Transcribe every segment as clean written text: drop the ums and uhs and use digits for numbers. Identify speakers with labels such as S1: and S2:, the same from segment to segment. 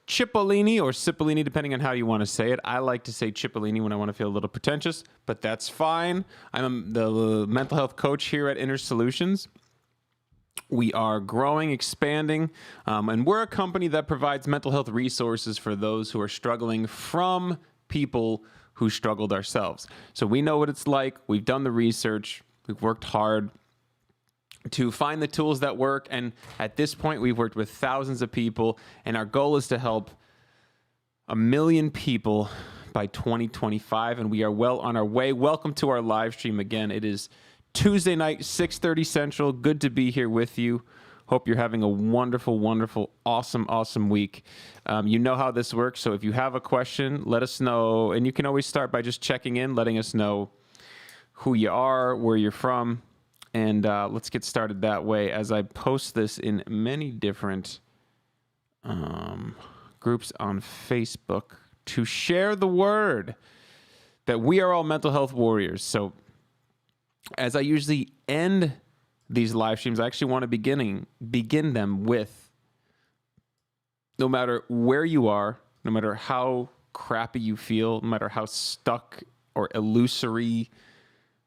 S1: Cipollini or Cipollini, depending on how you want to say it. I like to say Cipollini when I want to feel a little pretentious, but that's fine. I'm the mental health coach here at Inner Solutions. We are growing, expanding, and we're a company that provides mental health resources for those who are struggling from people who struggled ourselves. So we know what it's like. We've done the research. We've worked hard to find the tools that work. And at this point, we've worked with thousands of people. And our goal is to help 1 million people by 2025. And we are well on our way. Welcome to our live stream again. It is Tuesday night, 6:30 Central. Good to be here with you. Hope you're having a wonderful, wonderful, awesome week. You know how this works. So if you have a question, let us know. And you can always start by just checking in, letting us know who you are, where you're from. And let's get started that way as I post this in many different groups on Facebook to share the word that we are all mental health warriors. So as I usually end these live streams, I actually want to begin them with, no matter where you are, no matter how crappy you feel, no matter how stuck or illusory,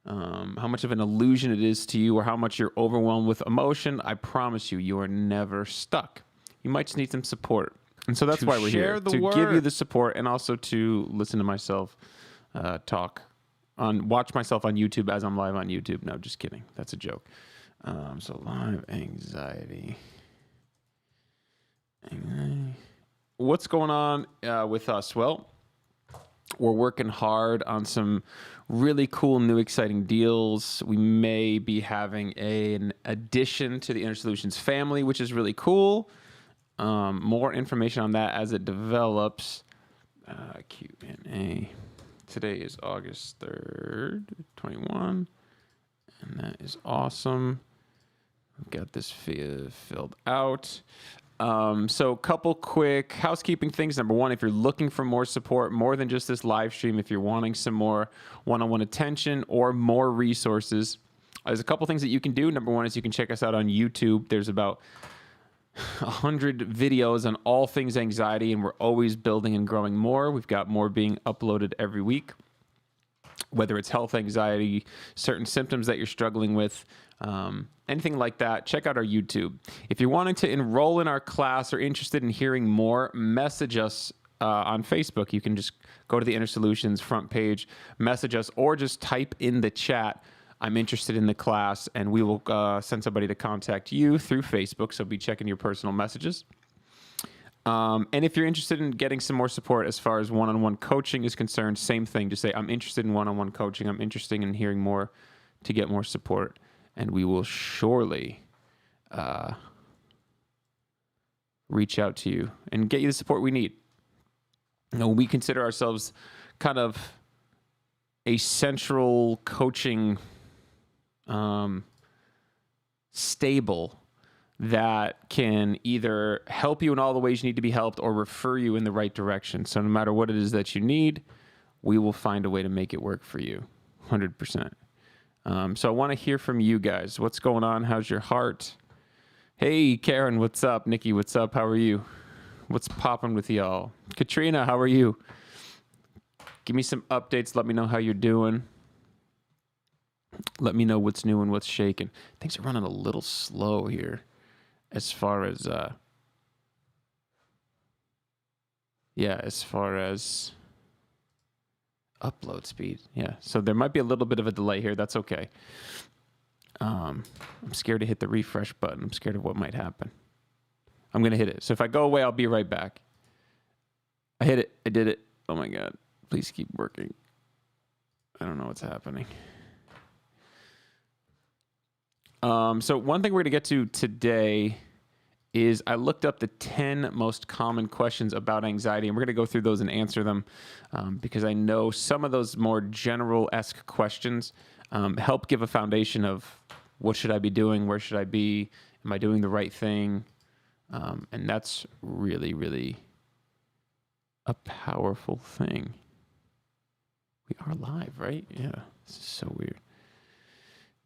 S1: how much of an illusion it is to you, or how much you're overwhelmed with emotion, I promise you, you are never stuck. You might just need some support. And so that's why we're here, to give you the support and also to listen to myself talk. Watch myself on YouTube as I'm live on YouTube. No, just kidding. That's a joke. So live anxiety. What's going on with us? Well, we're working hard on some really cool, new, exciting deals. We may be having an addition to the Inner Solutions family, which is really cool. More information on that as it develops. Q&A. Today is August 3rd, 21, and that is awesome. We've got this filled out. So a couple quick housekeeping things. Number one, if you're looking for more support, more than just this live stream, if you're wanting some more one-on-one attention or more resources, there's a couple things that you can do. Number one is you can check us out on YouTube. There's about 100 videos on all things anxiety, and we're always building and growing more. We've got more being uploaded every week, whether it's health anxiety, certain symptoms that you're struggling with, anything like that. Check out our YouTube. If you're wanting to enroll in our class or interested in hearing more, message us on Facebook. You can just go to the Inner Solutions front page, message us, or just type in the chat, I'm interested in the class, and we will send somebody to contact you through Facebook, so be checking your personal messages. And if you're interested in getting some more support as far as one-on-one coaching is concerned, same thing. Just say, I'm interested in one-on-one coaching. I'm interested in hearing more to get more support, and we will surely reach out to you and get you the support we need. You know, we consider ourselves kind of a central coaching stable that can either help you in all the ways you need to be helped or refer you in the right direction. So no matter what it is that you need, we will find a way to make it work for you, 100%. So I want to hear from you guys. What's going on? How's your heart? Hey, Karen, what's up? Nikki, what's up? How are you? What's popping with y'all? Katrina, how are you? Give me some updates. Let me know how you're doing. Let me know what's new and what's shaking. Things are running a little slow here as far as, as far as upload speed. Yeah, so there might be a little bit of a delay here. That's okay. I'm scared to hit the refresh button. I'm scared of what might happen. I'm going to hit it. So if I go away, I'll be right back. I hit it. I did it. Oh, my God. Please keep working. I don't know what's happening. So one thing we're going to get to today is I looked up the 10 most common questions about anxiety, and we're going to go through those and answer them because I know some of those more general-esque questions help give a foundation of what should I be doing, where should I be, am I doing the right thing, and that's really, really a powerful thing. We are live, right? Yeah, this is so weird.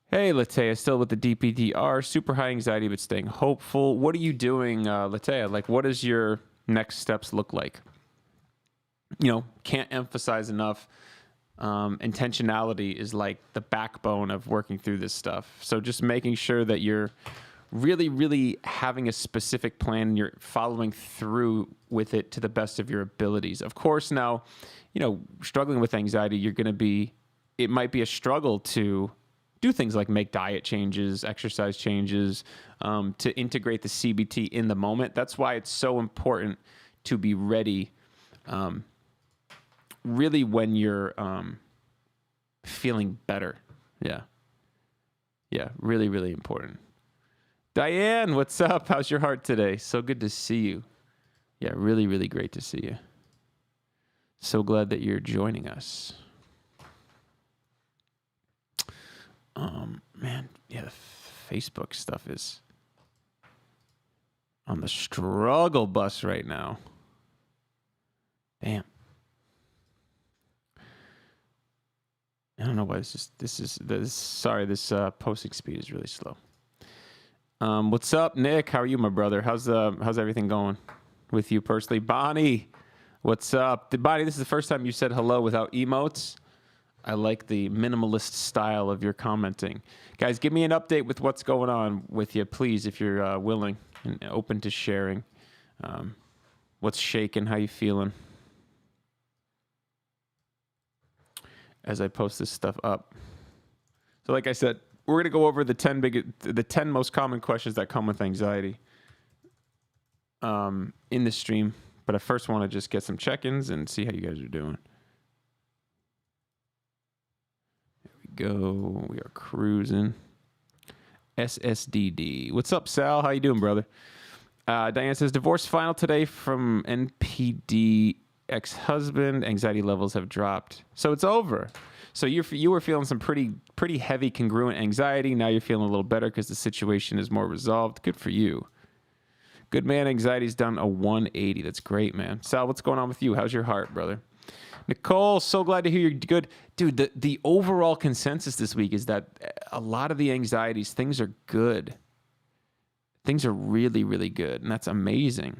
S1: Hey, Latea, still with the DPDR, super high anxiety, but staying hopeful. What are you doing, Latea? Like, what is your next steps look like. Can't emphasize enough. Intentionality is like the backbone of working through this stuff. So just making sure that you're really, really having a specific plan and you're following through with it to the best of your abilities. Of course, now, struggling with anxiety, it might be a struggle to do things like make diet changes, exercise changes, to integrate the CBT in the moment. That's why it's so important to be ready, really when you're feeling better. Yeah, really, really important. Diane, what's up? How's your heart today? So good to see you. Yeah, really, really great to see you. So glad that you're joining us. Man, yeah, the Facebook stuff is on the struggle bus right now. Damn. I don't know why this posting speed is really slow. What's up, Nick? How are you, my brother? How's everything going with you personally? Bonnie, what's up? Bonnie, this is the first time you said hello without emotes. I like the minimalist style of your commenting. Guys, give me an update with what's going on with you, please, if you're willing and open to sharing. What's shaking? How you feeling? As I post this stuff up. So like I said, we're going to go over the 10 most common questions that come with anxiety in this stream. But I first want to just get some check-ins and see how you guys are doing. There we go. We are cruising. SSDD. What's up, Sal? How you doing, brother? Diane says, divorce final today from NPD ex-husband. Anxiety levels have dropped. So it's over. So you were feeling some pretty heavy congruent anxiety. Now you're feeling a little better because the situation is more resolved. Good for you. Good man, anxiety's done a 180. That's great, man. Sal, what's going on with you? How's your heart, brother? Nicole, so glad to hear you're good. Dude, the overall consensus this week is that a lot of the anxieties, things are good. Things are really, really good, and that's amazing.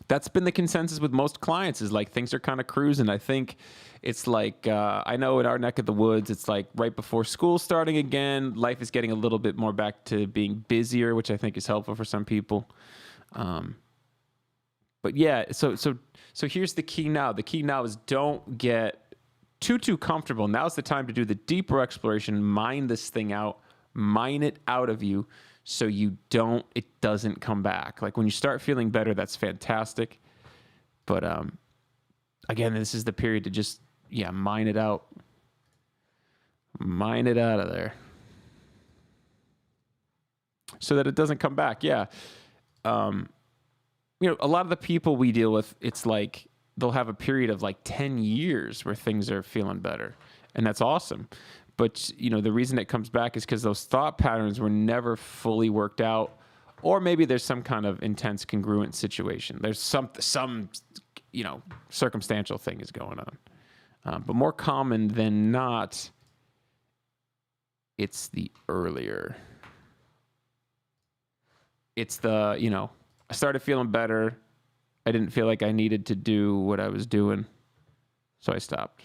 S1: That's been the consensus with most clients, is like things are kind of cruising. I think it's like, I know in our neck of the woods, it's like right before school starting again. Life is getting a little bit more back to being busier, which I think is helpful for some people. But yeah, so here's the key now. The key now is don't get too comfortable. Now's the time to do the deeper exploration, mine this thing out, mine it out of you, so it doesn't come back. Like when you start feeling better, that's fantastic. But again, this is the period to just, mine it out. Mine it out of there. So that it doesn't come back. Yeah. A lot of the people we deal with, it's like they'll have a period of like 10 years where things are feeling better. And that's awesome. But, the reason it comes back is because those thought patterns were never fully worked out, or maybe there's some kind of intense congruent situation. There's some circumstantial thing is going on. But more common than not, it's the earlier. It's the, I started feeling better. I didn't feel like I needed to do what I was doing, so I stopped.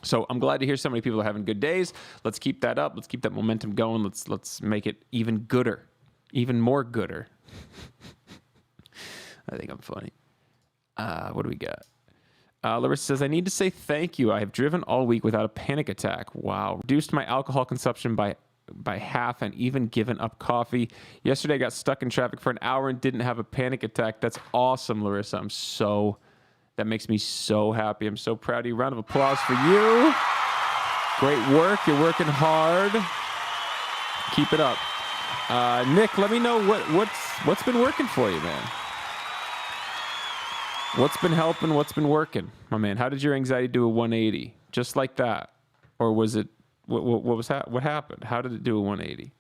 S1: So I'm glad to hear so many people are having good days. Let's keep that up. Let's keep that momentum going. Let's make it even gooder, even more gooder. I think I'm funny. What do we got? Larissa says, I need to say thank you. I have driven all week without a panic attack. Wow. Reduced my alcohol consumption by half and even given up coffee. Yesterday I got stuck in traffic for an hour and didn't have a panic attack. That's awesome, Larissa. That makes me so happy. I'm so proud of you. Round of applause for you. Great work. You're working hard. Keep it up. Nick, let me know what's been working for you, man. What's been helping? What's been working? My man, how did your anxiety do a 180? Just like that? Or was it, what happened? How did it do a 180?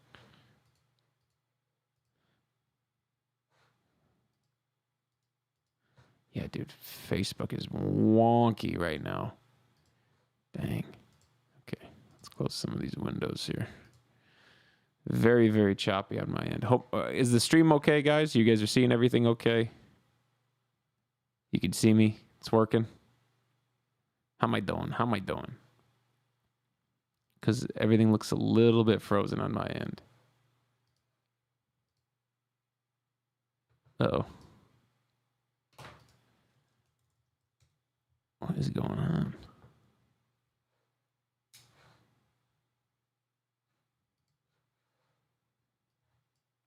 S1: Yeah, dude, Facebook is wonky right now. Dang. Okay, let's close some of these windows here. Very, very choppy on my end. Hope is the stream okay, guys? You guys are seeing everything okay? You can see me. It's working. How am I doing? How am I doing? Because everything looks a little bit frozen on my end. Uh-oh. What is going on?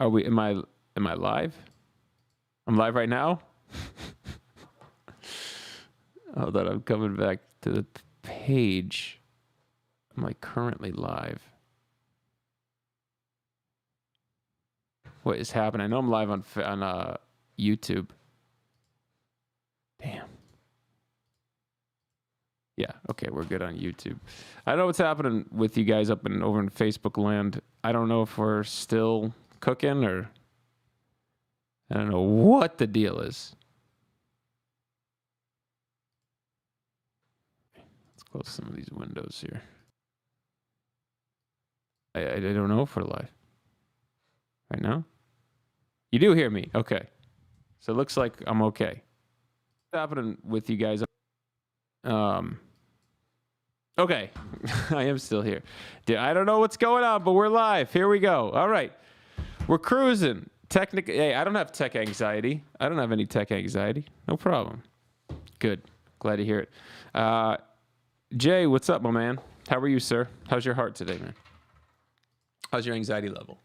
S1: Am I live? I'm live right now? Hold on, I'm coming back to the page. Am I currently live? What is happening? I know I'm live on YouTube. Damn. Yeah, okay, we're good on YouTube. I don't know what's happening with you guys over in Facebook land. I don't know if we're still cooking or I don't know what the deal is. Let's close some of these windows here. I don't know if we're live. Right now? You do hear me. Okay. So it looks like I'm okay. What's happening with you guys? Okay. I am still here. Dude, I don't know what's going on, but we're live. Here we go. All right. We're cruising. Hey, I don't have tech anxiety. I don't have any tech anxiety. No problem. Good. Glad to hear it. Jay, what's up, my man? How are you, sir? How's your heart today, man? How's your anxiety level?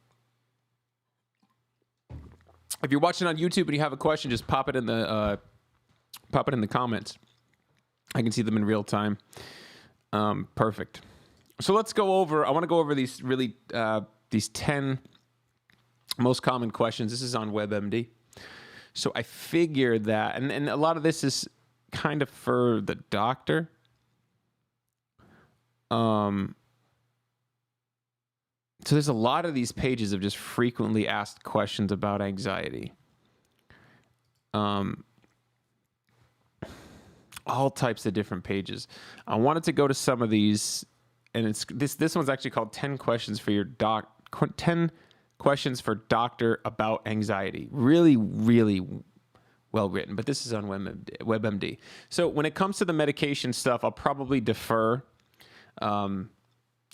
S1: If you're watching on YouTube and you have a question, just pop it in the comments. I can see them in real time. Perfect. So let's go over. I want to go over these 10 most common questions. This is on WebMD. So I figured that, and a lot of this is kind of for the doctor. So there's a lot of these pages of just frequently asked questions about anxiety. All types of different pages. I wanted to go to some of these, and it's this one's actually called 10 questions for your 10 questions for doctor about anxiety. Really, really well written, but this is on WebMD. So when it comes to the medication stuff, I'll probably defer.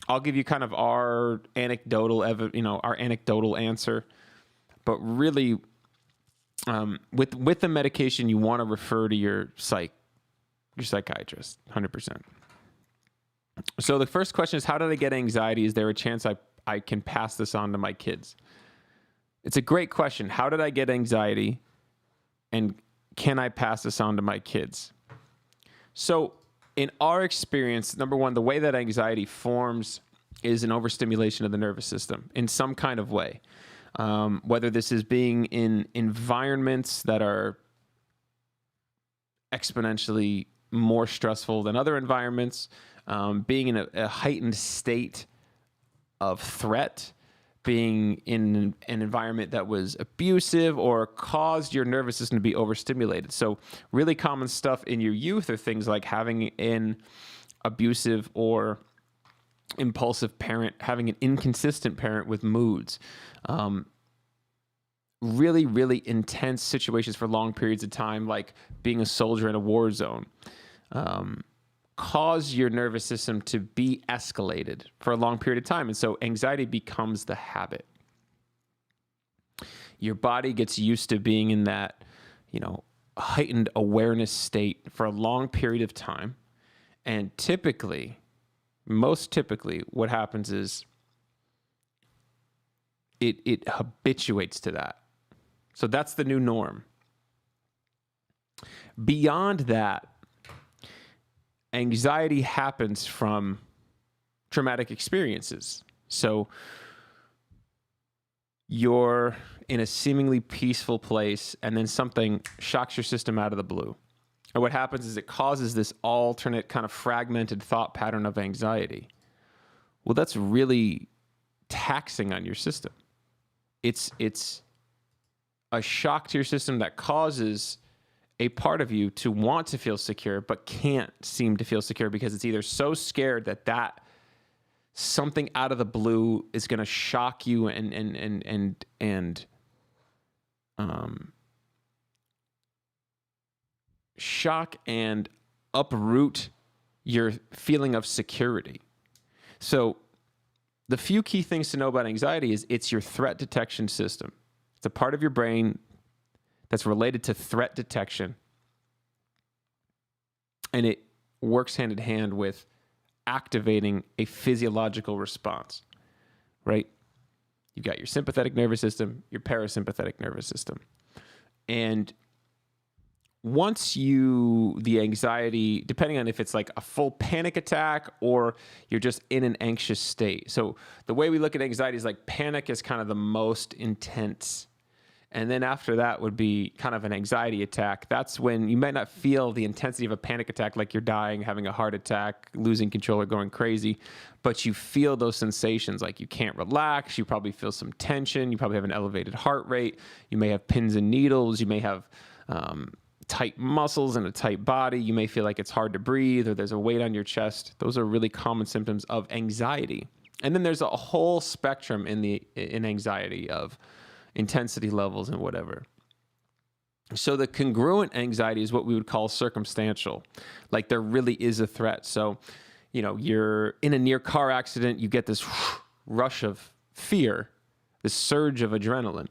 S1: I'll give you kind of our anecdotal answer, but really, with the medication, you want to refer to your psychiatrist, 100%. So the first question is, how did I get anxiety? Is there a chance I can pass this on to my kids? It's a great question. How did I get anxiety? And can I pass this on to my kids? So in our experience, number one, the way that anxiety forms is an overstimulation of the nervous system in some kind of way. Whether this is being in environments that are exponentially more stressful than other environments, being in a heightened state of threat, being in an environment that was abusive or caused your nervous system to be overstimulated. So really common stuff in your youth are things like having an abusive or impulsive parent, having an inconsistent parent with moods, really, really intense situations for long periods of time, like being a soldier in a war zone, cause your nervous system to be escalated for a long period of time. And so anxiety becomes the habit. Your body gets used to being in that, heightened awareness state for a long period of time. And most typically, what happens is it habituates to that. So that's the new norm. Beyond that, anxiety happens from traumatic experiences. So you're in a seemingly peaceful place, and then something shocks your system out of the blue. And what happens is it causes this alternate kind of fragmented thought pattern of anxiety. Well, that's really taxing on your system. It's a shock to your system that causes a part of you to want to feel secure, but can't seem to feel secure because it's either so scared that something out of the blue is going to shock you and shock and uproot your feeling of security. So the few key things to know about anxiety is it's your threat detection system. It's a part of your brain that's related to threat detection. And it works hand in hand with activating a physiological response, right? You've got your sympathetic nervous system, your parasympathetic nervous system. And once the anxiety, depending on if it's like a full panic attack or you're just in an anxious state. So the way we look at anxiety is like panic is kind of the most intense. And then after that would be kind of an anxiety attack. That's when you might not feel the intensity of a panic attack, like you're dying, having a heart attack, losing control or going crazy, but you feel those sensations like you can't relax. You probably feel some tension. You probably have an elevated heart rate. You may have pins and needles. You may have tight muscles and a tight body. You may feel like it's hard to breathe or there's a weight on your chest. Those are really common symptoms of anxiety. And then there's a whole spectrum in anxiety of intensity levels and whatever. So the congruent anxiety is what we would call circumstantial. Like there really is a threat. So, you're in a near car accident, you get this rush of fear, this surge of adrenaline,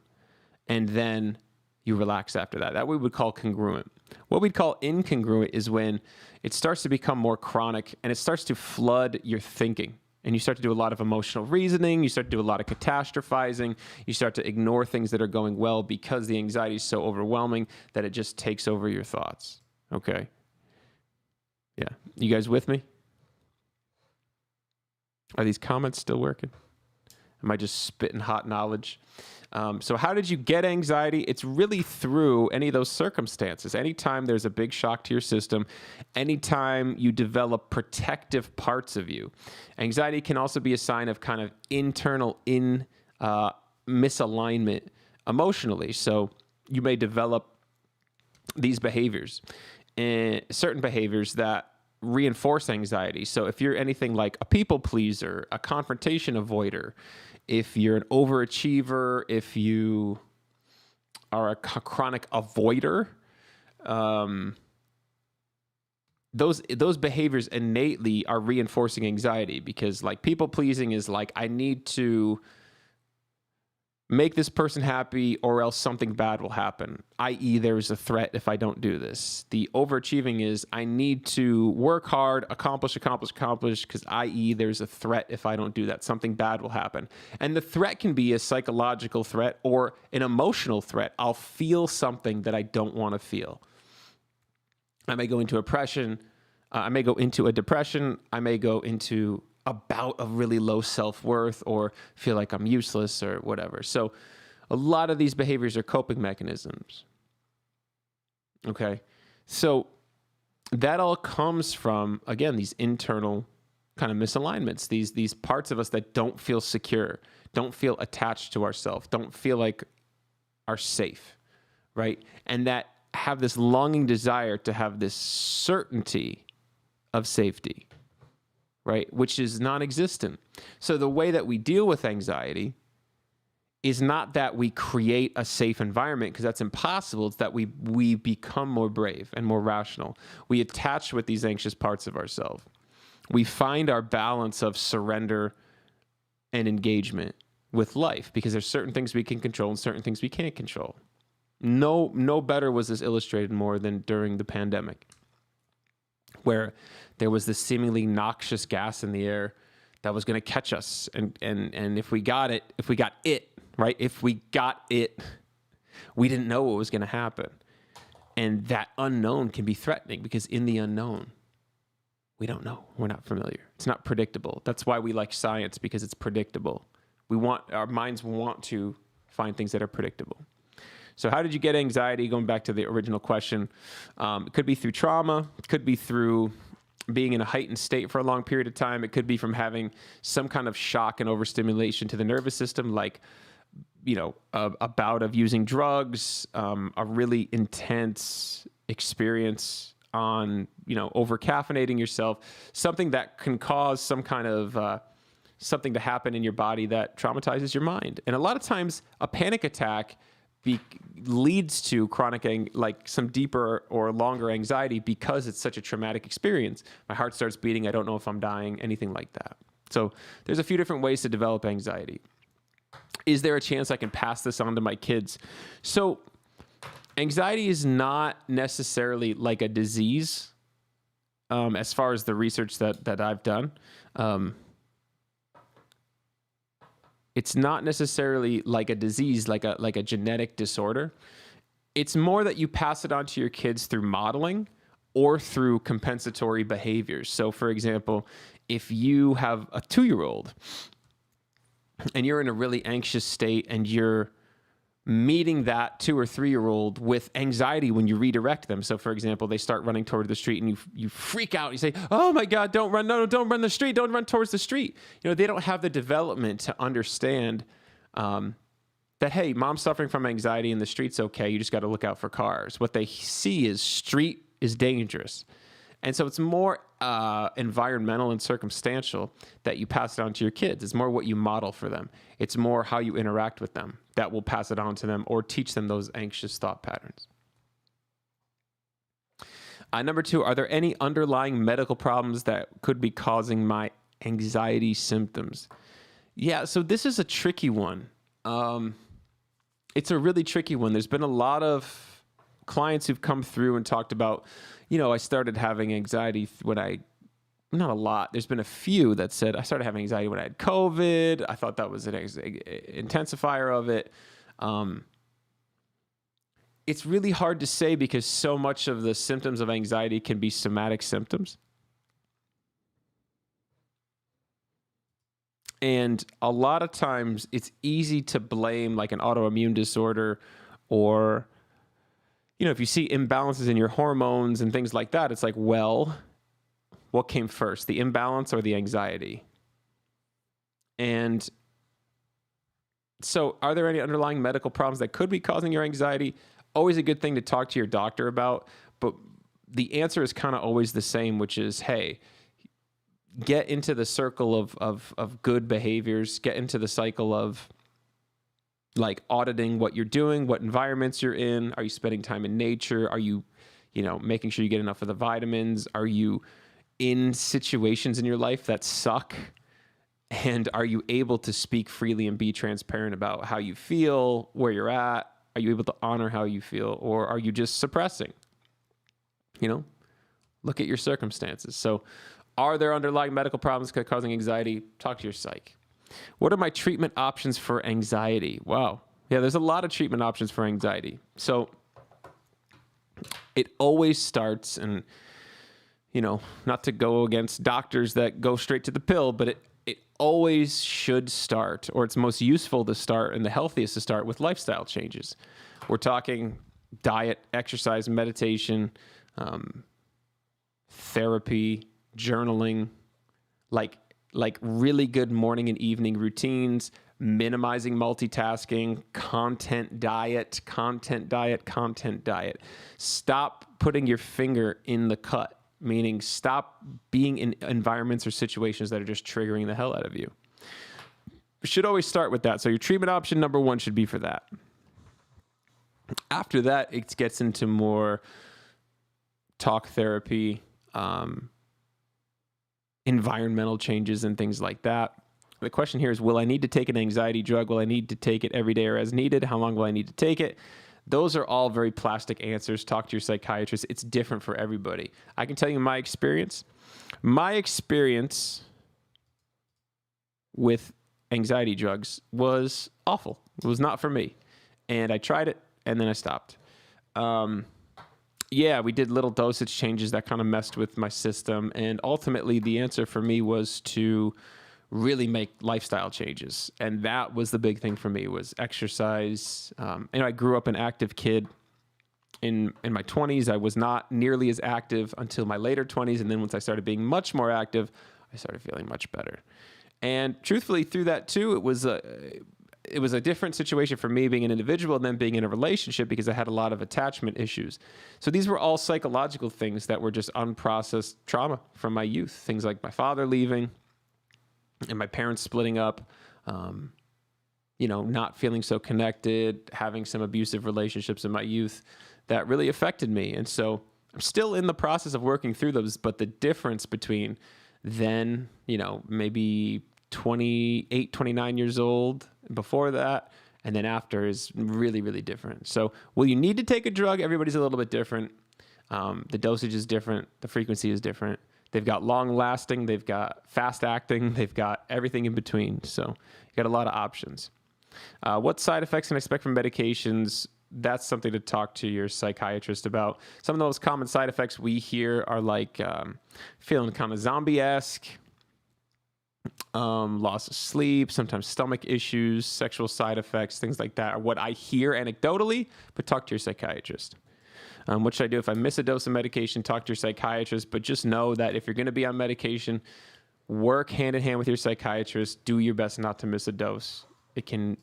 S1: and then you relax after that. That we would call congruent. What we'd call incongruent is when it starts to become more chronic and it starts to flood your thinking. And you start to do a lot of emotional reasoning. You start to do a lot of catastrophizing. You start to ignore things that are going well because the anxiety is so overwhelming that it just takes over your thoughts. Okay? Yeah. You guys with me? Are these comments still working? Am I just spitting hot knowledge? So how did you get anxiety? It's really through any of those circumstances. Anytime there's a big shock to your system, anytime you develop protective parts of you. Anxiety can also be a sign of kind of internal misalignment emotionally. So you may develop these behaviors, certain behaviors that reinforce anxiety. So if you're anything like a people pleaser, a confrontation avoider, if you're an overachiever, if you are a chronic avoider, those behaviors innately are reinforcing anxiety, because like people pleasing is like, I need to make this person happy or else something bad will happen, i.e. there's a threat if I don't do this. The overachieving is I need to work hard, accomplish, because i.e. there's a threat if I don't do that. Something bad will happen. And the threat can be a psychological threat or an emotional threat. I'll feel something that I don't want to feel. I may go into depression. I may go into a bout of really low self-worth or feel like I'm useless or whatever. So a lot of these behaviors are coping mechanisms. Okay. So that all comes from, again, these internal kind of misalignments, these parts of us that don't feel secure, don't feel attached to ourselves, don't feel like are safe, right? And that have this longing desire to have this certainty of safety, right? Which is non-existent. So the way that we deal with anxiety is not that we create a safe environment, because that's impossible. It's that we become more brave and more rational. We attach with these anxious parts of ourselves. We find our balance of surrender and engagement with life, because there's certain things we can control and certain things we can't control. No better was this illustrated more than during the pandemic, where there was this seemingly noxious gas in the air that was going to catch us. And if we got it, right? If we got it, we didn't know what was going to happen. And that unknown can be threatening, because in the unknown, we don't know. We're not familiar. It's not predictable. That's why we like science, because it's predictable. Our minds want to find things that are predictable. So how did you get anxiety? Going back to the original question, it could be through trauma. It could be through being in a heightened state for a long period of time. It could be from having some kind of shock and overstimulation to the nervous system, like, a bout of using drugs, a really intense experience on, over caffeinating yourself, something that can cause some kind of something to happen in your body that traumatizes your mind. And a lot of times a panic attack leads to chronic, like some deeper or longer anxiety because it's such a traumatic experience. My heart starts beating. I don't know if I'm dying, anything like that. So there's a few different ways to develop anxiety. Is there a chance I can pass this on to my kids? So anxiety is not necessarily like a disease, as far as the research that I've done. It's not necessarily like a disease, like a genetic disorder. It's more that you pass it on to your kids through modeling or through compensatory behaviors. So for example, if you have a 2-year-old and you're in a really anxious state and you're meeting that 2 or 3-year-old with anxiety when you redirect them. So for example, they start running toward the street and you freak out. You say, oh my God, don't run. No, don't run the street. Don't run towards the street. They don't have the development to understand that, hey, mom's suffering from anxiety and the street's okay. You just got to look out for cars. What they see is street is dangerous. And so it's more environmental and circumstantial that you pass it on to your kids. It's more what you model for them. It's more how you interact with them that will pass it on to them or teach them those anxious thought patterns. Number 2, are there any underlying medical problems that could be causing my anxiety symptoms? Yeah, so this is a tricky one. It's a really tricky one. There's been a lot of clients who've come through and talked about, I started having anxiety when not a lot. There's been a few that said, I started having anxiety when I had COVID. I thought that was an intensifier of it. It's really hard to say because so much of the symptoms of anxiety can be somatic symptoms. And a lot of times it's easy to blame like an autoimmune disorder or, if you see imbalances in your hormones and things like that, it's like, well, what came first, the imbalance or the anxiety? And so are there any underlying medical problems that could be causing your anxiety? Always a good thing to talk to your doctor about, but the answer is kind of always the same, which is, hey, get into the circle of good behaviors, get into the cycle of like auditing what you're doing, what environments you're in. Are you spending time in nature? Are you, making sure you get enough of the vitamins? Are you in situations in your life that suck? And are you able to speak freely and be transparent about how you feel, where you're at? Are you able to honor how you feel? Or are you just suppressing? Look at your circumstances. So are there underlying medical problems causing anxiety? Talk to your psych. What are my treatment options for anxiety? Wow. Yeah, there's a lot of treatment options for anxiety. So it always starts, and, not to go against doctors that go straight to the pill, but it always should start, or it's most useful to start and the healthiest to start with lifestyle changes. We're talking diet, exercise, meditation, therapy, journaling, like really good morning and evening routines, minimizing multitasking, content diet. Stop putting your finger in the cut, meaning stop being in environments or situations that are just triggering the hell out of you. Should always start with that. So your treatment option number 1 should be for that. After that, it gets into more talk therapy, environmental changes and things like that. The question here is, will I need to take an anxiety drug? Will I need to take it every day or as needed? How long will I need to take it? Those are all very plastic answers. Talk to your psychiatrist. It's different for everybody. I can tell you my experience. My experience with anxiety drugs was awful. It was not for me. And I tried it and then I stopped. Yeah, we did little dosage changes that kind of messed with my system. And ultimately, the answer for me was to really make lifestyle changes. And that was the big thing for me, was exercise. I grew up an active kid. In my 20s, I was not nearly as active until my later 20s. And then once I started being much more active, I started feeling much better. And truthfully, through that too, it was a different situation for me being an individual and then being in a relationship, because I had a lot of attachment issues. So these were all psychological things that were just unprocessed trauma from my youth. Things like my father leaving, and my parents splitting up, not feeling so connected, having some abusive relationships in my youth that really affected me. And so I'm still in the process of working through those, but the difference between then, maybe 28, 29 years old before that, and then after is really, really different. So will you need to take a drug? Everybody's a little bit different. The dosage is different. The frequency is different. They've got long lasting, they've got fast acting, they've got everything in between. So you got a lot of options. What side effects can I expect from medications? That's something to talk to your psychiatrist about. Some of the most common side effects we hear are like feeling kind of zombie-esque, loss of sleep, sometimes stomach issues, sexual side effects, things like that are what I hear anecdotally, but talk to your psychiatrist. What should I do if I miss a dose of medication? Talk to your psychiatrist, but just know that if you're going to be on medication, work hand in hand with your psychiatrist. Do your best not to miss a dose. It can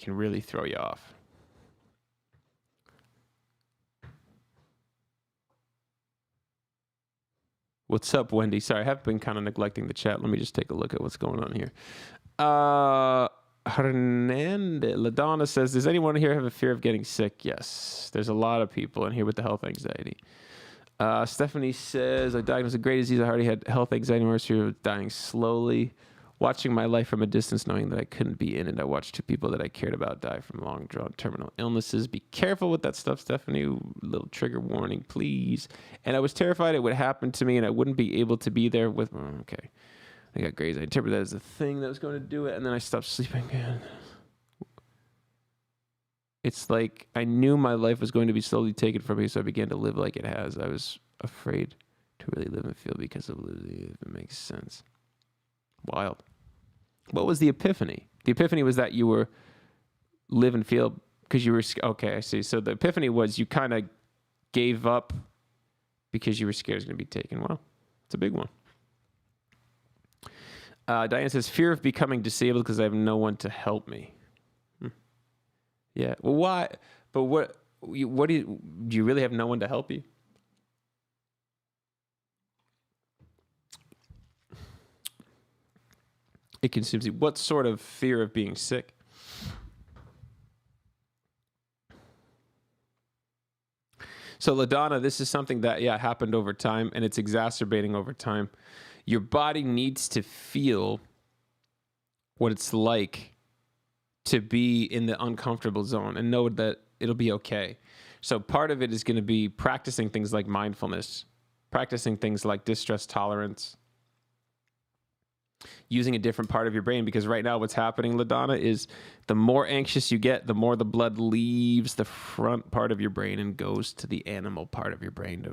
S1: really throw you off. What's up, Wendy? Sorry, I have been kind of neglecting the chat. Let me just take a look at what's going on here. Hernandez LaDonna says, does anyone here have a fear of getting sick? Yes. There's a lot of people in here with the health anxiety. Stephanie says, I diagnosed a great disease. I already had health anxiety, worse fear of dying slowly. Watching my life from a distance, knowing that I couldn't be in it. I watched 2 people that I cared about die from long drawn terminal illnesses. Be careful with that stuff, Stephanie. Little trigger warning, please. And I was terrified it would happen to me and I wouldn't be able to be there with, okay. I got grades. I interpreted that as a thing that was going to do it, and then I stopped sleeping again. It's like I knew my life was going to be slowly taken from me, so I began to live like it has. I was afraid to really live and feel because of losing, if it makes sense. Wild. What was the epiphany? The epiphany was that you were live and feel because you were, okay, I see. So the epiphany was you kind of gave up because you were scared it was going to be taken. Well, it's a big one. Diane says, fear of becoming disabled because I have no one to help me. Yeah. Well, why? But what do you really have no one to help you? It consumes you. What sort of fear of being sick? So LaDonna, this is something that, happened over time, and it's exacerbating over time. Your body needs to feel what it's like to be in the uncomfortable zone and know that it'll be okay. So part of it is going to be practicing things like mindfulness, practicing things like distress tolerance, using a different part of your brain, because right now what's happening, LaDonna, is the more anxious you get, the more the blood leaves the front part of your brain and goes to the animal part of your brain.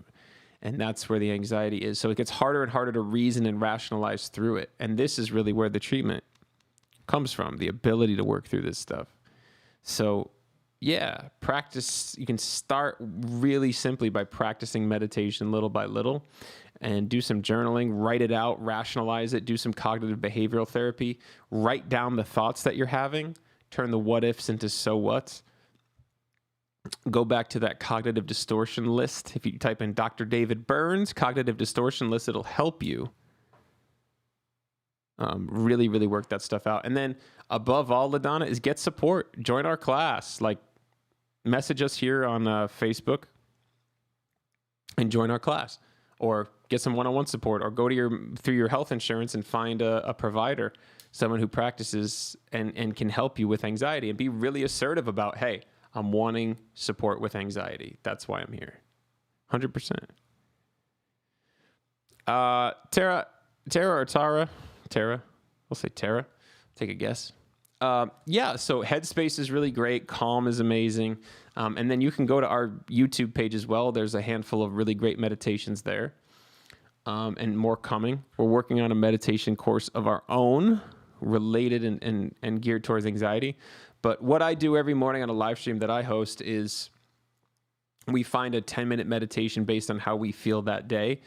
S1: And that's where the anxiety is. So it gets harder and harder to reason and rationalize through it. And this is really where the treatment comes from, the ability to work through this stuff. So practice. You can start really simply by practicing meditation little by little and do some journaling, write it out, rationalize it, do some cognitive behavioral therapy, write down the thoughts that you're having, turn the what ifs into so whats. Go back to that cognitive distortion list. If you type in Dr. David Burns, cognitive distortion list, it'll help you really, really work that stuff out. And then above all, LaDonna, is get support. Join our class. Like, message us here on Facebook and join our class. Or get some one-on-one support, or go to through your health insurance and find a provider, someone who practices and can help you with anxiety, and be really assertive about, hey, I'm wanting support with anxiety. That's why I'm here. 100%. Tara or Tara? Tara. We'll say Tara. Take a guess. So Headspace is really great. Calm is amazing. And then you can go to our YouTube page as well. There's a handful of really great meditations there. And more coming. We're working on a meditation course of our own related and geared towards anxiety. But what I do every morning on a live stream that I host is we find a 10-minute meditation based on how we feel that day.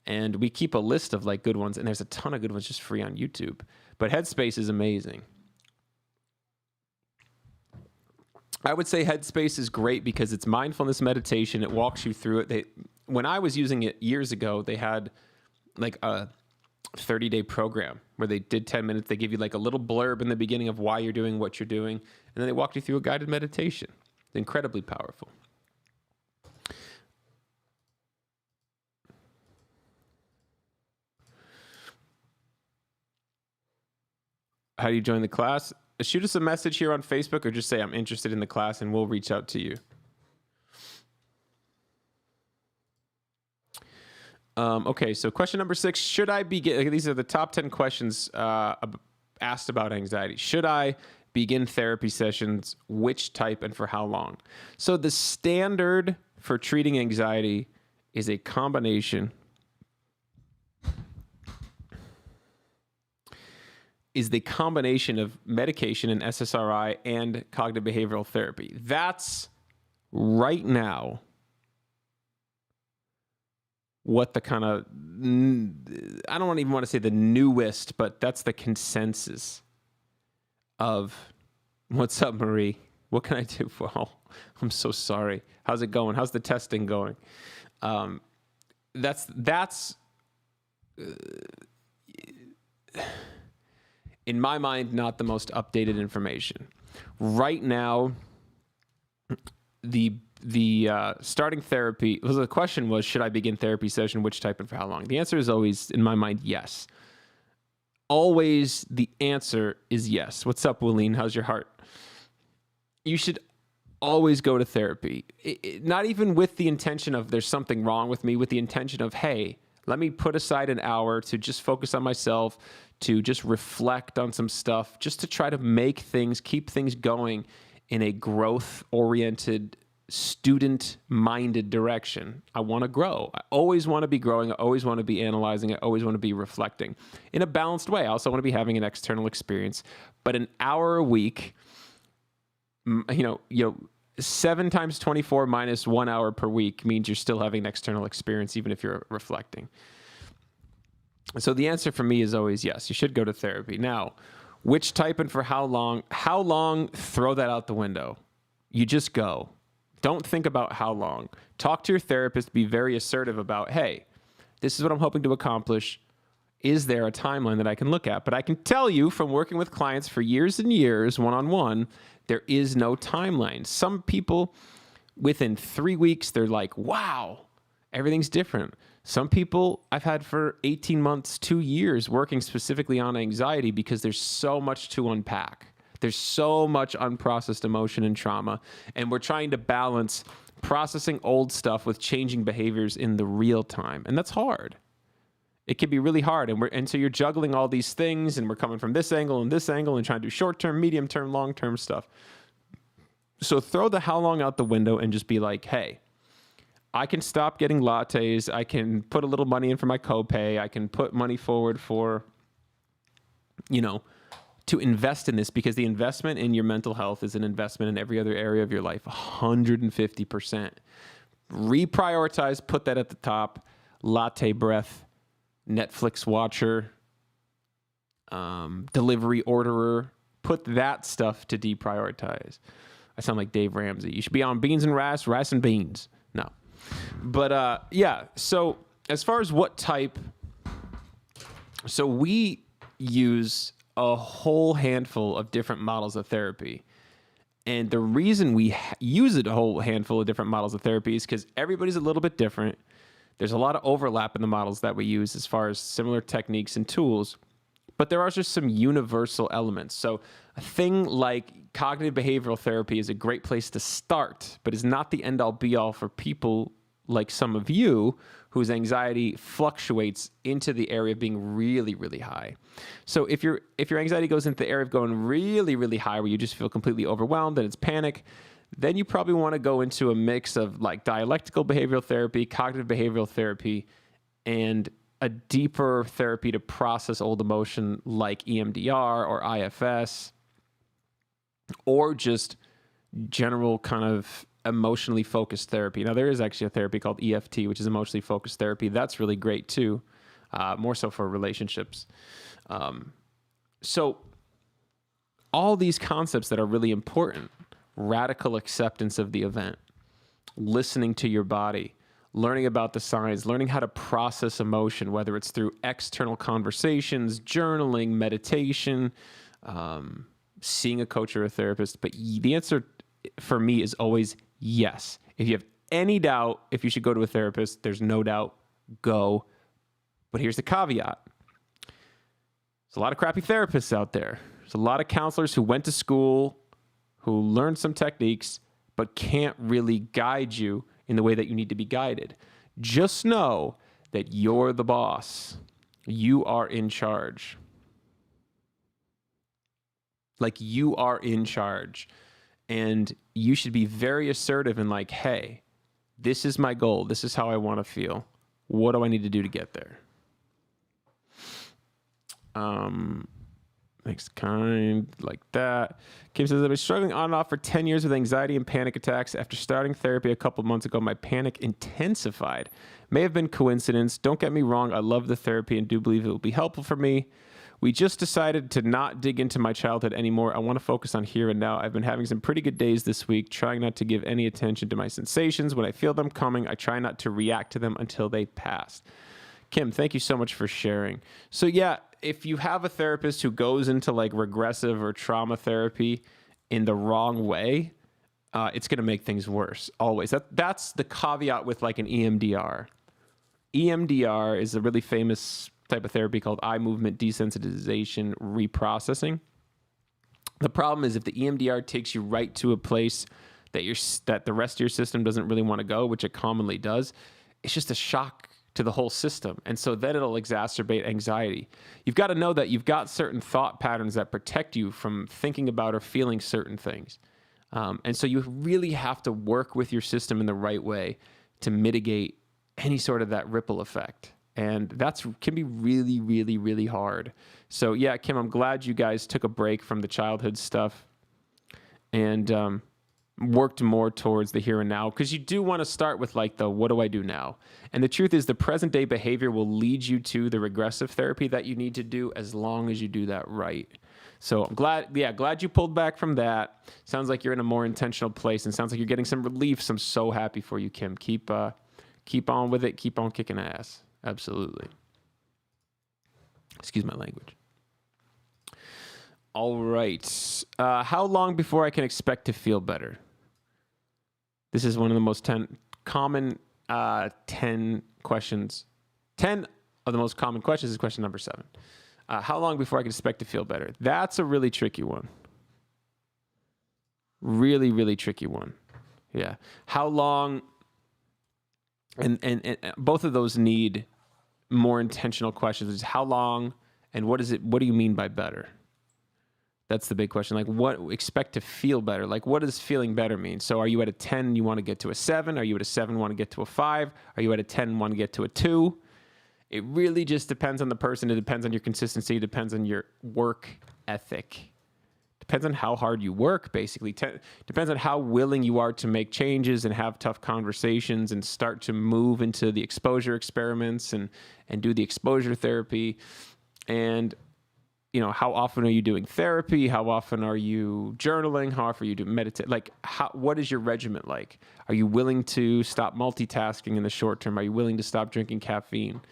S1: And we keep a list of like good ones. And there's a ton of good ones just free on YouTube. But Headspace is amazing. I would say Headspace is great because it's mindfulness meditation. It walks you through it. When I was using it years ago, they had like 30-day program where they did 10 minutes. They give you like a little blurb in the beginning of why you're doing what you're doing. And then they walked you through a guided meditation. It's incredibly powerful. How do you join the class? Shoot us a message here on Facebook or just say, I'm interested in the class, and we'll reach out to you. Okay, so question number 6, should I begin, these are the top 10 questions asked about anxiety. Should I begin therapy sessions? Which type and for how long? So the standard for treating anxiety is a combination of medication and SSRI and cognitive behavioral therapy. That's right now what the kind of, I don't even want to say the newest, but that's the consensus of, what's up, Marie? What can I do for, oh, I'm so sorry. How's it going? How's the testing going? That's in my mind, not the most updated information. Right now, the starting therapy, the question was, should I begin therapy session, which type and for how long? The answer is always, in my mind, yes. Always the answer is yes. What's up, Willeen? How's your heart? You should always go to therapy. Not even with the intention of there's something wrong with me, with the intention of, hey, let me put aside an hour to just focus on myself, to just reflect on some stuff, just to try to make things, keep things going in a growth-oriented, student-minded direction. I want to grow. I always want to be growing. I always want to be analyzing. I always want to be reflecting in a balanced way. I also want to be having an external experience. But an hour a week, 7 times 24 minus 1 hour per week means you're still having an external experience, even if you're reflecting. So the answer for me is always yes, you should go to therapy. Now, which type and for how long? How long, throw that out the window. You just go. Don't think about how long. Talk to your therapist. Be very assertive about, hey, this is what I'm hoping to accomplish. Is there a timeline that I can look at? But I can tell you from working with clients for years and years, one-on-one, there is no timeline. Some people, within 3 weeks, they're like, wow, everything's different. Some people I've had for 18 months, 2 years working specifically on anxiety because there's so much to unpack. There's so much unprocessed emotion and trauma, and we're trying to balance processing old stuff with changing behaviors in the real time, and that's hard. It can be really hard, and so you're juggling all these things, and we're coming from this angle and trying to do short-term, medium-term, long-term stuff. So throw the how long out the window and just be like, hey, I can stop getting lattes. I can put a little money in for my copay. I can put money forward for, to invest in this, because the investment in your mental health is an investment in every other area of your life, 150%. Reprioritize, put that at the top. Latte breath, Netflix watcher, delivery orderer, put that stuff to deprioritize. I sound like Dave Ramsey. You should be on beans and rice, rice and beans. No. But yeah, so as far as what type, so we use a whole handful of different models of therapy. And the reason we use a whole handful of different models of therapy is because everybody's a little bit different. There's a lot of overlap in the models that we use as far as similar techniques and tools, but there are just some universal elements. So a thing like cognitive behavioral therapy is a great place to start, but is not the end-all be-all for people like some of you whose anxiety fluctuates into the area of being really, really high. So if your anxiety goes into the area of going really, really high, where you just feel completely overwhelmed and it's panic, then you probably want to go into a mix of like dialectical behavioral therapy, cognitive behavioral therapy, and a deeper therapy to process old emotion like EMDR or IFS, or just general kind of emotionally focused therapy. Now, there is actually a therapy called EFT, which is emotionally focused therapy. That's really great too, more so for relationships. So all these concepts that are really important: radical acceptance of the event, listening to your body, learning about the signs, learning how to process emotion, whether it's through external conversations, journaling, meditation, seeing a coach or a therapist. But the answer for me is always yes. If you have any doubt if you should go to a therapist, there's no doubt, go. But here's the caveat. There's a lot of crappy therapists out there. There's a lot of counselors who went to school, who learned some techniques, but can't really guide you in the way that you need to be guided. Just know that you're the boss. You are in charge. Like, you are in charge. And you should be very assertive and like, hey, this is my goal. This is how I want to feel. What do I need to do to get there? Next kind, like that. Kim says, I've been struggling on and off for 10 years with anxiety and panic attacks. After starting therapy a couple months ago, my panic intensified. May have been coincidence. Don't get me wrong. I love the therapy and do believe it will be helpful for me. We just decided to not dig into my childhood anymore. I want to focus on here and now. I've been having some pretty good days this week, trying not to give any attention to my sensations. When I feel them coming, I try not to react to them until they pass. Kim, thank you so much for sharing. So yeah, if you have a therapist who goes into like regressive or trauma therapy in the wrong way, it's going to make things worse. Always. That's the caveat with like an EMDR. EMDR is a really famous type of therapy called eye movement desensitization reprocessing. The problem is if the EMDR takes you right to a place that the rest of your system doesn't really want to go, which it commonly does, it's just a shock to the whole system. And so then it'll exacerbate anxiety. You've got to know that you've got certain thought patterns that protect you from thinking about or feeling certain things. And so you really have to work with your system in the right way to mitigate any sort of that ripple effect. And that's can be really, really, really hard. So yeah, Kim, I'm glad you guys took a break from the childhood stuff and worked more towards the here and now, because you do want to start with like the what do I do now? And the truth is the present day behavior will lead you to the regressive therapy that you need to do as long as you do that right. So I'm glad you pulled back from that. Sounds like you're in a more intentional place and sounds like you're getting some relief. So I'm so happy for you, Kim. Keep on with it. Keep on kicking ass. Absolutely. Excuse my language. All right. How long before I can expect to feel better? This is one of the most common 10 questions. 10 of the most common questions is question number 7. How long before I can expect to feel better? That's a really tricky one. Really, really tricky one. Yeah. How long? And both of those need more intentional questions. Is how long and what is it? What do you mean by better? That's the big question. Like, what expect to feel better? Like, what does feeling better mean? So are you at a 10 and you want to get to a 7? Are you at a 7 want to get to a 5? Are you at a 10 and want to get to a 2? It really just depends on the person. It depends on your consistency. It depends on your work ethic. Depends on how hard you work, basically. Depends on how willing you are to make changes and have tough conversations and start to move into the exposure experiments and do the exposure therapy. And you know, how often are you doing therapy? How often are you journaling? How often are you doing meditate? Like, what is your regimen like? Are you willing to stop multitasking in the short term? Are you willing to stop drinking caffeine?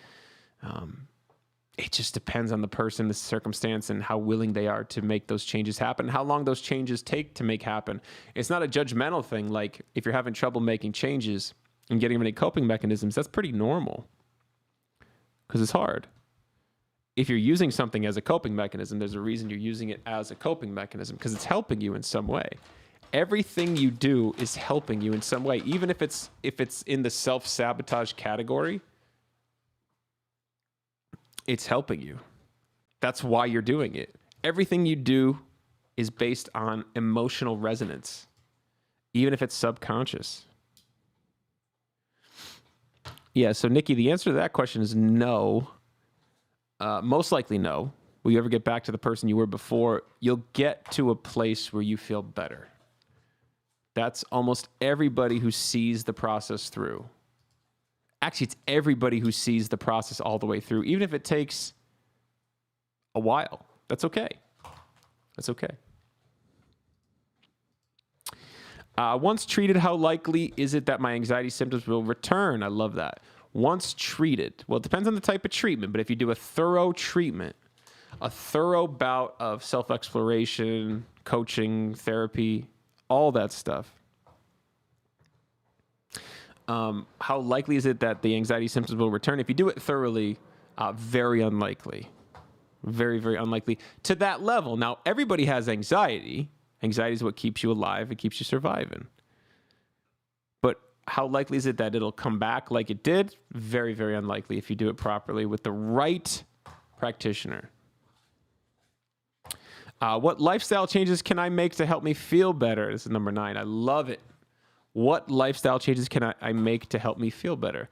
S1: It just depends on the person, the circumstance, and how willing they are to make those changes happen, how long those changes take to make happen. It's not a judgmental thing. Like, if you're having trouble making changes and getting any coping mechanisms, that's pretty normal because it's hard. If you're using something as a coping mechanism, there's a reason you're using it as a coping mechanism because it's helping you in some way. Everything you do is helping you in some way, even if it's in the self-sabotage category. It's helping you. That's why you're doing it. Everything you do is based on emotional resonance, even if it's subconscious. Yeah, so Nikki, the answer to that question is no. Most likely no. Will you ever get back to the person you were before? You'll get to a place where you feel better. That's almost everybody who sees the process through. Actually, it's everybody who sees the process all the way through, even if it takes a while. That's okay. That's okay. Once treated, how likely is it that my anxiety symptoms will return? I love that. Once treated. Well, it depends on the type of treatment, but if you do a thorough treatment, a thorough bout of self-exploration, coaching, therapy, all that stuff, how likely is it that the anxiety symptoms will return? If you do it thoroughly, very unlikely. Very, very unlikely to that level. Now, everybody has anxiety. Anxiety is what keeps you alive. It keeps you surviving. But how likely is it that it'll come back like it did? Very, very unlikely if you do it properly with the right practitioner. What lifestyle changes can I make to help me feel better? This is number 9. I love it. What lifestyle changes can I make to help me feel better?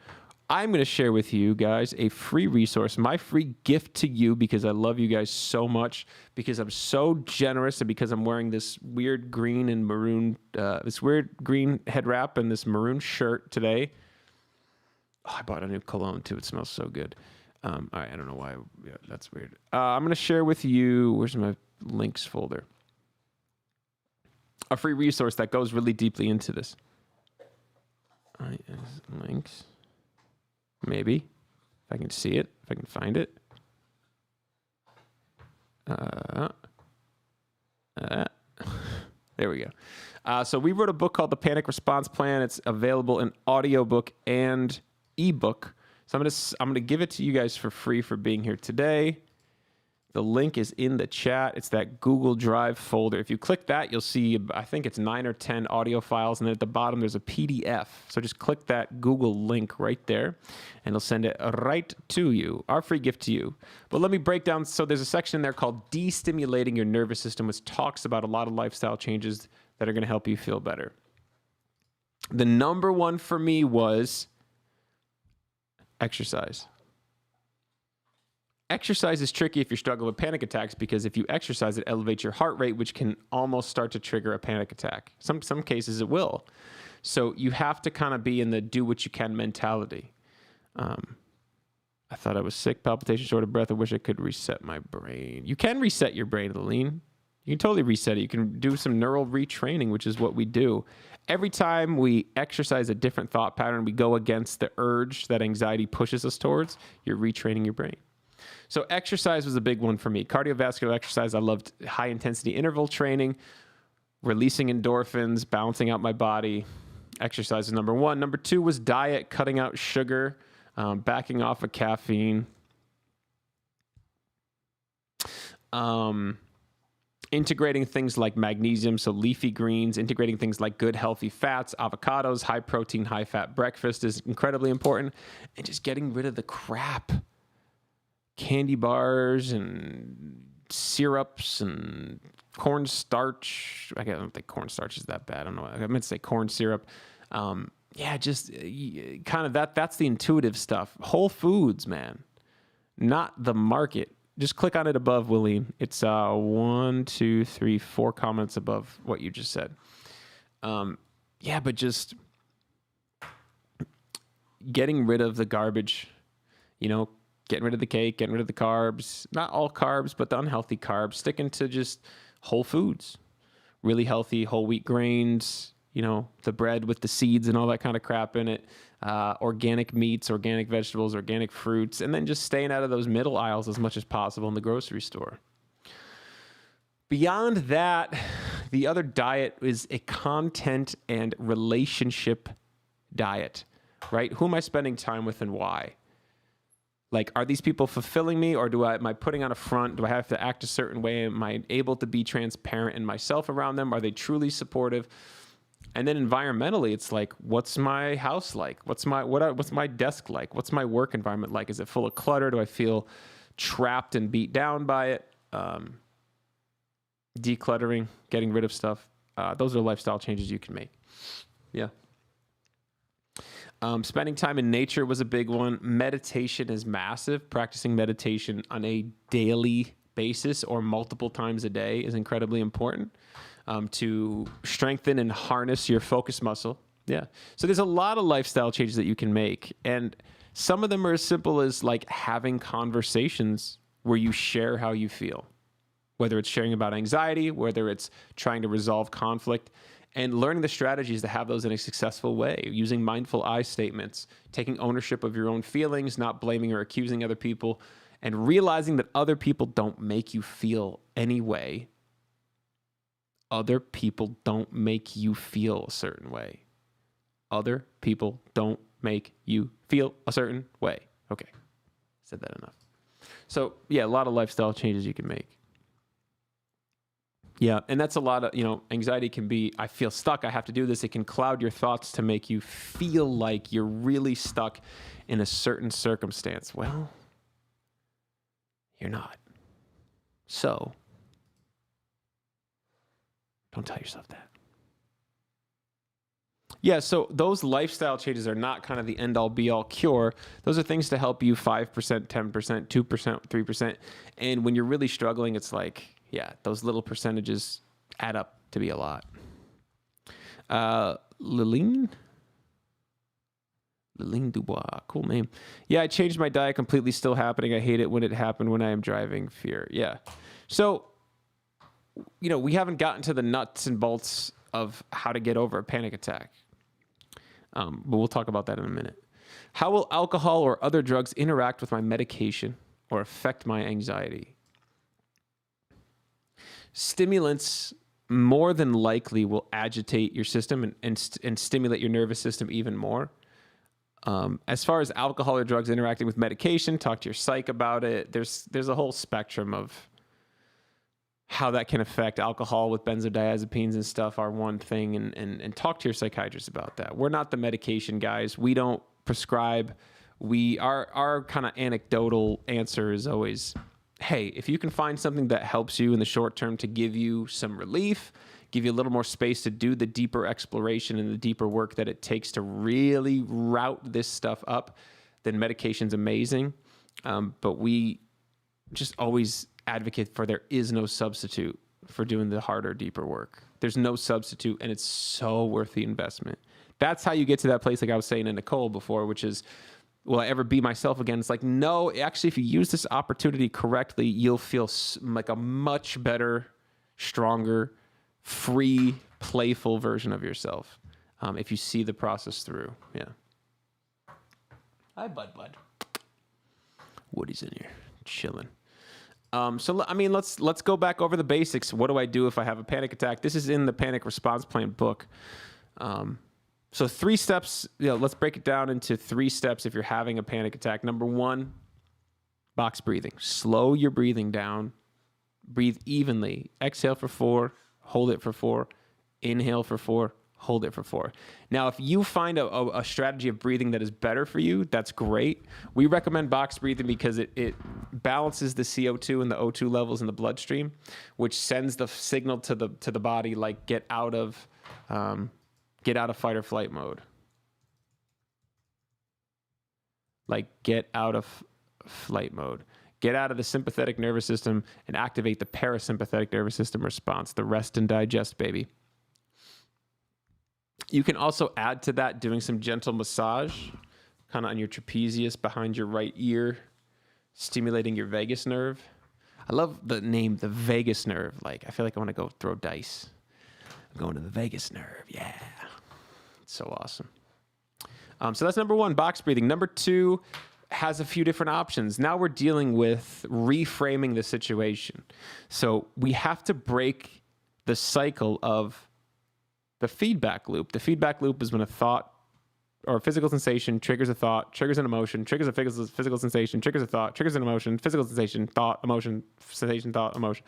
S1: I'm going to share with you guys a free resource, my free gift to you, because I love you guys so much, because I'm so generous, and because I'm wearing this weird green and maroon, this weird green head wrap and this maroon shirt today. Oh, I bought a new cologne too. It smells so good. All right, I don't know why. Yeah, that's weird. I'm going to share with you, where's my links folder? A free resource that goes really deeply into this. Links. Maybe, if I can see it, if I can find it. There we go. So we wrote a book called The Panic Response Plan. It's available in audiobook and ebook. So I'm gonna give it to you guys for free for being here today. The link is in the chat. It's that Google Drive folder. If you click that, you'll see, I think it's 9 or 10 audio files, and then at the bottom there's a PDF. So just click that Google link right there, and it'll send it right to you, our free gift to you. But let me break down. So there's a section in there called De-stimulating Your Nervous System, which talks about a lot of lifestyle changes that are going to help you feel better. The number one for me was exercise. Exercise is tricky if you're struggling with panic attacks, because if you exercise, it elevates your heart rate, which can almost start to trigger a panic attack. Some cases it will. So you have to kind of be in the do what you can mentality. I thought I was sick, palpitation, short of breath. I wish I could reset my brain. You can reset your brain, Aline. You can totally reset it. You can do some neural retraining, which is what we do. Every time we exercise a different thought pattern, we go against the urge that anxiety pushes us towards, you're retraining your brain. So exercise was a big one for me. Cardiovascular exercise, I loved high intensity interval training, releasing endorphins, balancing out my body. Exercise is number 1. Number 2 was diet, cutting out sugar, backing off of caffeine. Integrating things like magnesium, so leafy greens, integrating things like good healthy fats, avocados, high protein, high fat breakfast is incredibly important. And just getting rid of the crap. Candy bars and syrups and cornstarch. I don't think cornstarch is that bad. I don't know. I meant to say corn syrup. Just kind of that's the intuitive stuff. Whole foods, man, not the market. Just click on it above, Willeen. It's 1, 2, 3, 4 comments above what you just said. But just getting rid of the garbage, getting rid of the cake, getting rid of the carbs, not all carbs, but the unhealthy carbs, sticking to just whole foods, really healthy whole wheat grains, the bread with the seeds and all that kind of crap in it, organic meats, organic vegetables, organic fruits, and then just staying out of those middle aisles as much as possible in the grocery store. Beyond that, the other diet is a content and relationship diet, right? Who am I spending time with and why? Like, are these people fulfilling me, or am I putting on a front? Do I have to act a certain way? Am I able to be transparent in myself around them? Are they truly supportive? And then environmentally, it's like, what's my house like? What's my desk like? What's my work environment like? Is it full of clutter? Do I feel trapped and beat down by it? Decluttering, getting rid of stuff. Those are lifestyle changes you can make. Yeah. Spending time in nature was a big one. Meditation is massive. Practicing meditation on a daily basis or multiple times a day is incredibly important to strengthen and harness your focus muscle. Yeah. So there's a lot of lifestyle changes that you can make. And some of them are as simple as like having conversations where you share how you feel, whether it's sharing about anxiety, whether it's trying to resolve conflict. and learning the strategies to have those in a successful way, using mindful I statements, taking ownership of your own feelings, not blaming or accusing other people, and realizing that other people don't make you feel any way. Other people don't make you feel a certain way. Other people don't make you feel a certain way. Okay, said that enough. So yeah, a lot of lifestyle changes you can make. Yeah, and that's a lot of, anxiety can be, I feel stuck, I have to do this. It can cloud your thoughts to make you feel like you're really stuck in a certain circumstance. Well, you're not. So, don't tell yourself that. Yeah, so those lifestyle changes are not kind of the end-all be-all cure. Those are things to help you 5%, 10%, 2%, 3%. And when you're really struggling, it's like, yeah, those little percentages add up to be a lot. Liline Dubois, cool name. Yeah, I changed my diet completely, still happening. I hate it when it happened when I am driving. Fear. Yeah. So, we haven't gotten to the nuts and bolts of how to get over a panic attack. But we'll talk about that in a minute. How will alcohol or other drugs interact with my medication or affect my anxiety? Stimulants more than likely will agitate your system and stimulate your nervous system even more. As far as alcohol or drugs interacting with medication, talk to your psych about it. There's a whole spectrum of how that can affect. Alcohol with benzodiazepines and stuff are one thing, and talk to your psychiatrist about that. We're not the medication guys. We don't prescribe. Our kind of anecdotal answer is always, hey, if you can find something that helps you in the short term to give you some relief, give you a little more space to do the deeper exploration and the deeper work that it takes to really route this stuff up, then medication's amazing. But we just always advocate for there is no substitute for doing the harder, deeper work. There's no substitute, and it's so worth the investment. That's how you get to that place, like I was saying to Nicole before, which is, will I ever be myself again? It's like, no, actually, if you use this opportunity correctly, you'll feel like a much better, stronger, free, playful version of yourself if you see the process through. Yeah. Hi, Bud. Woody's in here, chilling. Let's go back over the basics. What do I do if I have a panic attack? This is in the Panic Response Plan book. So 3 steps, let's break it down into 3 steps if you're having a panic attack. Number 1, box breathing. Slow your breathing down. Breathe evenly. Exhale for 4, hold it for 4, inhale for 4, hold it for 4. Now, if you find a strategy of breathing that is better for you, that's great. We recommend box breathing because it balances the CO2 and the O2 levels in the bloodstream, which sends the signal to the body like get out of fight or flight mode. Like get out of flight mode. Get out of the sympathetic nervous system and activate the parasympathetic nervous system response, the rest and digest, baby. You can also add to that doing some gentle massage, kind of on your trapezius behind your right ear, stimulating your vagus nerve. I love the name, the vagus nerve. Like, I feel like I want to go throw dice. I'm going to the vagus nerve. Yeah. It's so awesome. So that's number 1, box breathing. Number 2 has a few different options. Now we're dealing with reframing the situation. So we have to break the cycle of the feedback loop. The feedback loop is when a thought or a physical sensation triggers a thought, triggers an emotion, triggers a physical sensation, triggers a thought, triggers an emotion, physical sensation, thought, emotion, sensation, thought, emotion.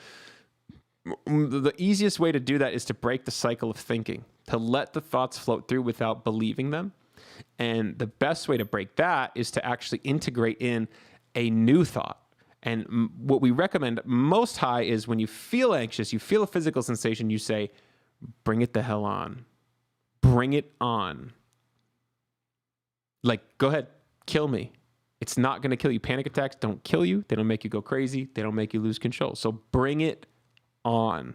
S1: The easiest way to do that is to break the cycle of thinking, to let the thoughts float through without believing them. And the best way to break that is to actually integrate in a new thought. And what we recommend most high is when you feel anxious, you feel a physical sensation, you say, bring it the hell on. Bring it on. Like, go ahead, kill me. It's not going to kill you. Panic attacks don't kill you. They don't make you go crazy. They don't make you lose control. So bring it on.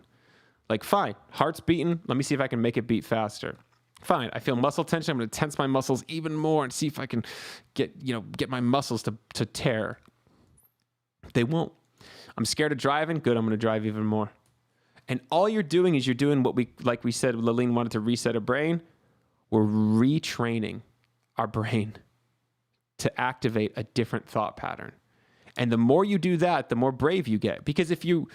S1: Like, fine, heart's beating. Let me see if I can make it beat faster. Fine, I feel muscle tension. I'm going to tense my muscles even more and see if I can get my muscles to tear. They won't. I'm scared of driving. Good, I'm going to drive even more. And all you're doing is you're doing what like we said, Laline wanted to reset her brain. We're retraining our brain to activate a different thought pattern. And the more you do that, the more brave you get. Because if you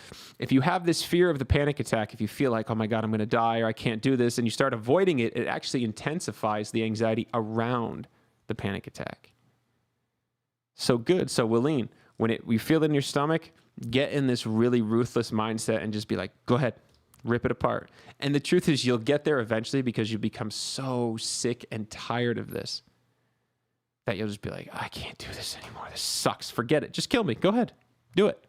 S1: have this fear of the panic attack, if you feel like, oh my God, I'm going to die, or I can't do this, and you start avoiding it, it actually intensifies the anxiety around the panic attack. So good. So Wileen, when you feel it in your stomach, get in this really ruthless mindset and just be like, go ahead, rip it apart. And the truth is you'll get there eventually because you become so sick and tired of this that you'll just be like, I can't do this anymore. This sucks. Forget it. Just kill me. Go ahead. Do it.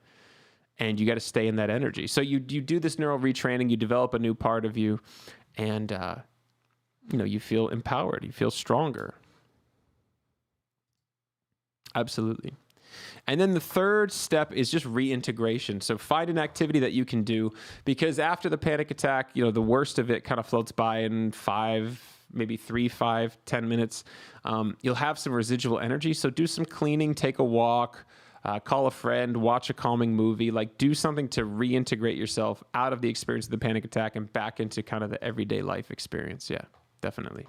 S1: And you got to stay in that energy. So you do this neural retraining, you develop a new part of you, and you feel empowered. You feel stronger. Absolutely. And then the third step is just reintegration. So find an activity that you can do, because after the panic attack, the worst of it kind of floats by in 3, 5, 10 minutes. You'll have some residual energy. So do some cleaning, take a walk, call a friend, watch a calming movie, like do something to reintegrate yourself out of the experience of the panic attack and back into kind of the everyday life experience. Yeah, definitely.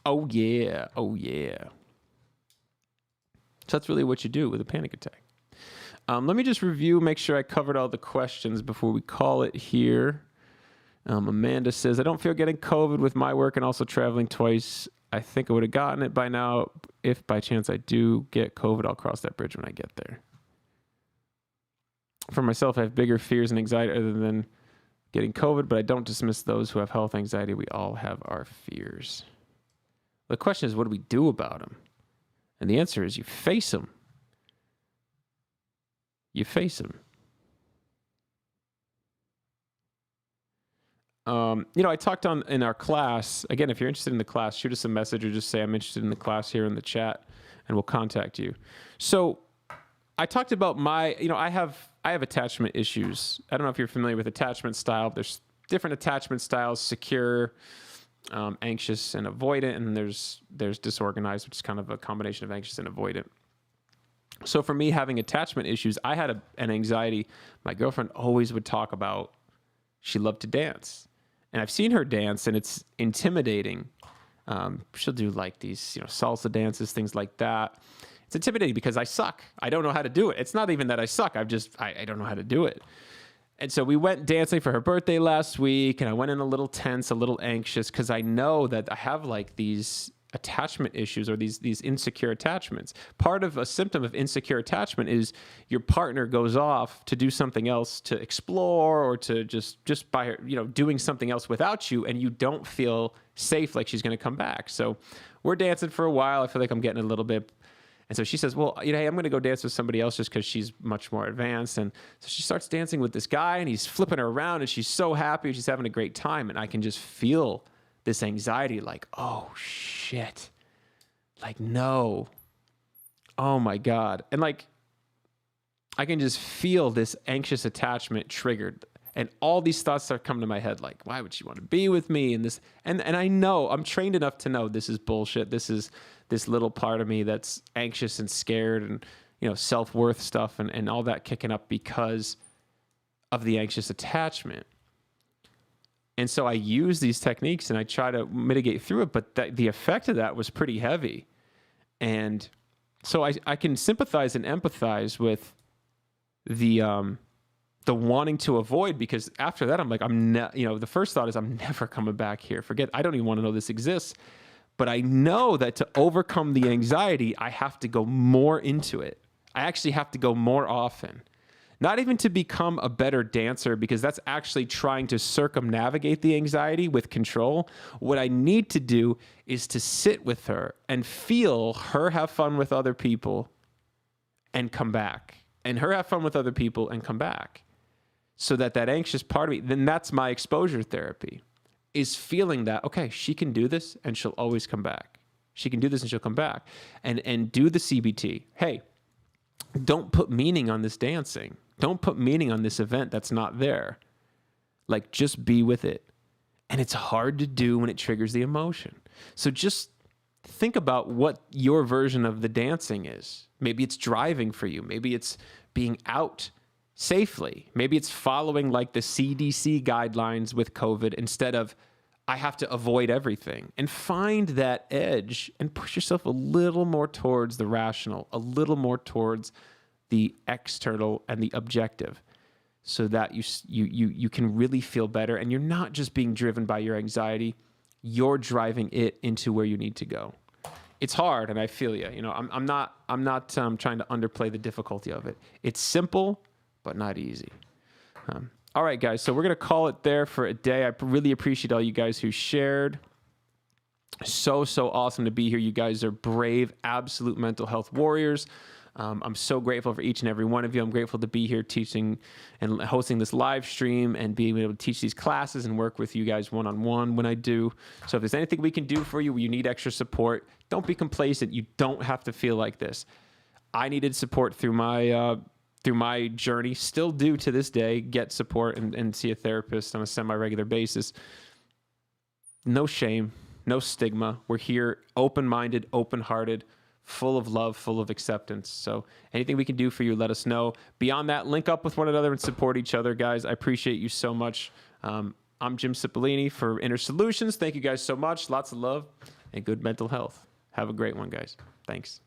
S1: Oh yeah. Oh yeah. So that's really what you do with a panic attack. Let me just review, make sure I covered all the questions before we call it here. Amanda says, I don't feel getting COVID with my work and also traveling twice. I think I would have gotten it by now. If by chance I do get COVID, I'll cross that bridge when I get there. For myself, I have bigger fears and anxiety other than getting COVID, but I don't dismiss those who have health anxiety. We all have our fears. The question is, what do we do about them? And the answer is you face them. You face them. I talked in our class, again, if you're interested in the class, shoot us a message or just say, I'm interested in the class here in the chat, and we'll contact you. So I talked about I have attachment issues. I don't know if you're familiar with attachment style. There's different attachment styles: secure, anxious, and avoidant. And there's disorganized, which is kind of a combination of anxious and avoidant. So for me, having attachment issues, I had an anxiety. My girlfriend always would talk about, she loved to dance. And I've seen her dance, and it's intimidating. She'll do like these, salsa dances, things like that. It's intimidating because I suck. I don't know how to do it. It's not even that I suck. I don't know how to do it. And so we went dancing for her birthday last week, and I went in a little tense, a little anxious, because I know that I have like these attachment issues or these insecure attachments. Part of a symptom of insecure attachment is your partner goes off to do something else, to explore, or to just by doing something else without you, and you don't feel safe, like she's going to come back. So we're dancing for a while. I feel like I'm getting a little bit. And so she says, well, hey, I'm going to go dance with somebody else just because she's much more advanced. And so she starts dancing with this guy, and he's flipping her around, and she's so happy. She's having a great time. And I can just feel this anxiety, like, oh shit, like, no, oh my God. And like, I can just feel this anxious attachment triggered, and all these thoughts start coming to my head, like, why would she want to be with me? And this, and I know, I'm trained enough to know this is bullshit. This is this little part of me that's anxious and scared, and self-worth stuff and all that kicking up because of the anxious attachment. And so I use these techniques and I try to mitigate through it, but the effect of that was pretty heavy. And so I can sympathize and empathize with the wanting to avoid, because after that, I'm like, the first thought is, I'm never coming back here. I don't even want to know this exists. But I know that to overcome the anxiety, I have to go more into it. I actually have to go more often. Not even to become a better dancer, because that's actually trying to circumnavigate the anxiety with control. What I need to do is to sit with her and feel her have fun with other people and come back. And her have fun with other people and come back. So that anxious part of me, then that's my exposure therapy, is feeling that, okay, she can do this and she'll always come back. She can do this and she'll come back. And do the CBT. Hey, don't put meaning on this dancing. Don't put meaning on this event that's not there. Like, just be with it. And it's hard to do when it triggers the emotion. So just think about what your version of the dancing is. Maybe it's driving for you. Maybe it's being outside safely. Maybe it's following like the CDC guidelines with COVID instead of I have to avoid everything, and find that edge and push yourself a little more towards the rational, a little more towards the external and the objective, so that you can really feel better, and you're not just being driven by your anxiety, you're driving it into where you need to go. It's hard, and I feel you. You know, I'm not trying to underplay the difficulty of it. It's simple, but not easy. All right, guys, so we're going to call it there for a day. I really appreciate all you guys who shared. So awesome to be here. You guys are brave, absolute mental health warriors. I'm so grateful for each and every one of you. I'm grateful to be here teaching and hosting this live stream and being able to teach these classes and work with you guys one-on-one when I do. So if there's anything we can do for you where you need extra support, don't be complacent. You don't have to feel like this. I needed support through my journey, still do to this day, get support and see a therapist on a semi-regular basis. No shame, no stigma. We're here open-minded, open-hearted, full of love, full of acceptance. So anything we can do for you, let us know. Beyond that, link up with one another and support each other, guys. I appreciate you so much. I'm Jim Cipollini for Inner Solutions. Thank you guys so much. Lots of love and good mental health. Have a great one, guys. Thanks.